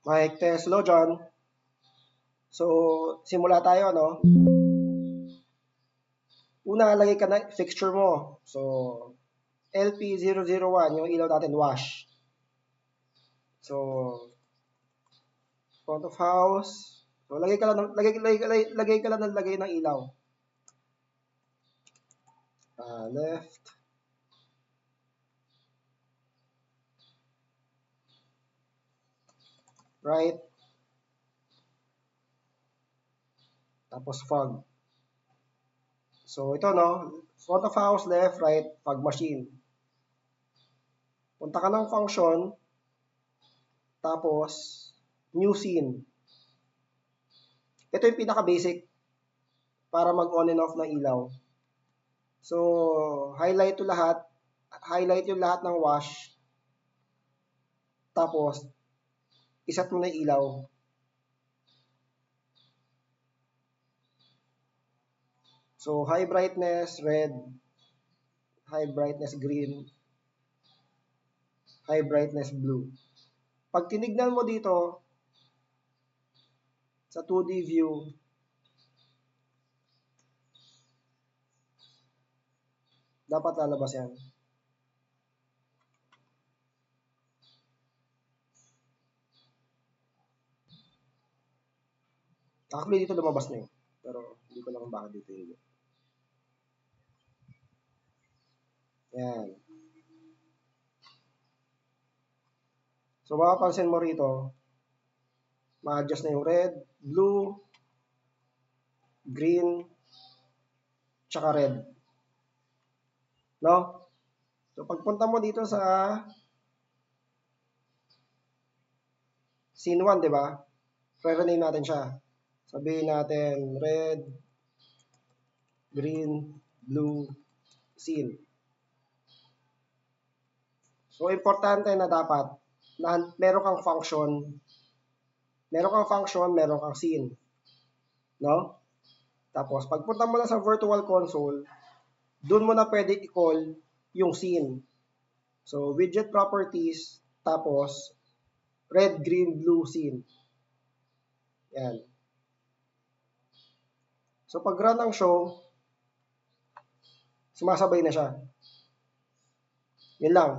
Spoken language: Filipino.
Mic test, hello John. So, simula tayo, no? Una, lagay ka na fixture mo. So, LP001, yung ilaw natin, wash. So, front of house. So, lagay ka lang ng ilaw. Left. Right. Tapos fog. So, ito, no? Front of house, left, right, fog machine. Punta ka ng function. Tapos, new scene. Ito yung pinaka-basic para mag-on and off ng ilaw. So, highlight yung lahat ng wash. Tapos, iset mo na yung ilaw. So, high brightness red, high brightness green, high brightness blue. Pag tinignan mo dito, sa 2D view, dapat lalabas yan. Actually, dito lumabas na yun. Pero, hindi ko lang bakit dito yun. Yan. So, makapansin mo rito, ma-adjust na yung red, blue, green, tsaka red. No? So, pagpunta mo dito sa scene 1, di ba? Re-rename natin siya. Sabihin natin red, green, blue, scene. So, importante na dapat na meron kang function, meron kang scene. No? Tapos, pagpunta mo na sa virtual console, doon mo na pwede i-call yung scene. So, widget properties, tapos, red, green, blue, scene. Yan. So, pag run ng show, sumasabay na siya. Yun lang.